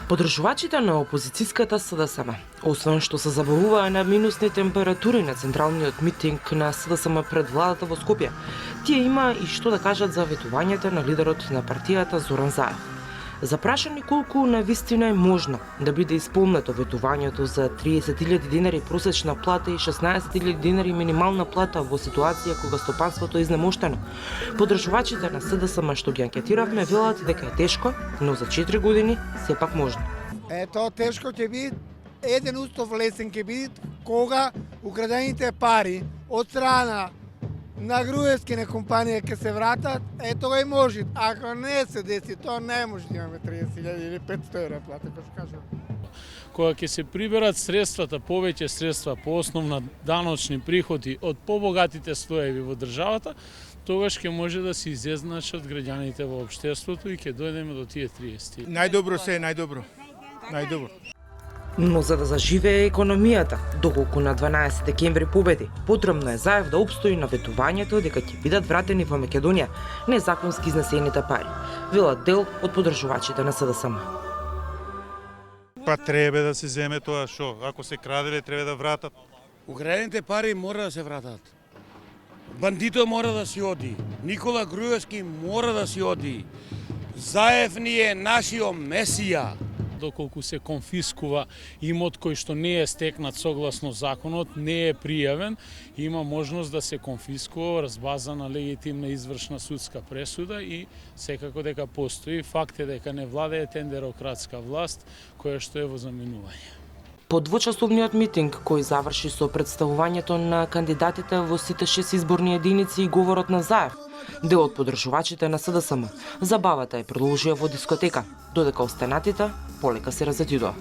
Подржувачите на опозицијската СДСМ, освен што се забавуваа на минусни температури на централниот митинг на СДСМ пред владата во Скопје, тие има и што да кажат за ветувањето на лидерот на партијата Зоран Заев. Запрашани колку навистина е можно да биде исполнето ветувањето за 30.000 динари просечна плата и 16.000 динари минимална плата во ситуација кога стопанството е изнемоштено, подржувачите на СДСМ што ги анкетиравме велат дека е тешко, но за 4 години сепак можно. Тоа тешко ќе биде, еден устов лесен ќе биде кога украдените пари од страна на груевски на компанија ќе се вратат, тоа и може. Ако не се деси, тоа не може да имаме 30.000 или 500 евра плата, како кажам. Кога ќе се приберат средствата, повеќе средства по основна даночни приходи од побогатите слоеви во државата, тогаш ќе може да се изезначат граѓаните во општеството и ќе дојдеме до тие 30. Најдобро се е, најдобро. Но за да заживее економијата, доколку на 12 декември победи, потребно е Заев да обстои на ветувањето дека ќе бидат вратени во Македонија незаконски изнесените пари, велат дел од подржувачите на СДСМ. Па треба да се земе тоа шо, ако се краделе треба да вратат. Украдените пари мора да се вратат. Бандито мора да си оди. Никола Груевски мора да си оди. Заев ни е нашиот месија. Доколку се конфискува имот кој што не е стекнат согласно законот, не е пријавен, има можност да се конфискува врз база на легитимна извршна судска пресуда и секако дека постои. Факт е дека не владее тендерократска власт која што е во заминување. По двочасовниот митинг, кој заврши со представувањето на кандидатите во сите 6 изборни единици и говорот на Заев, дел од подржувачите на СДСМ, забавата ја продолжија во дискотека, додека останатите полека се разотидоа.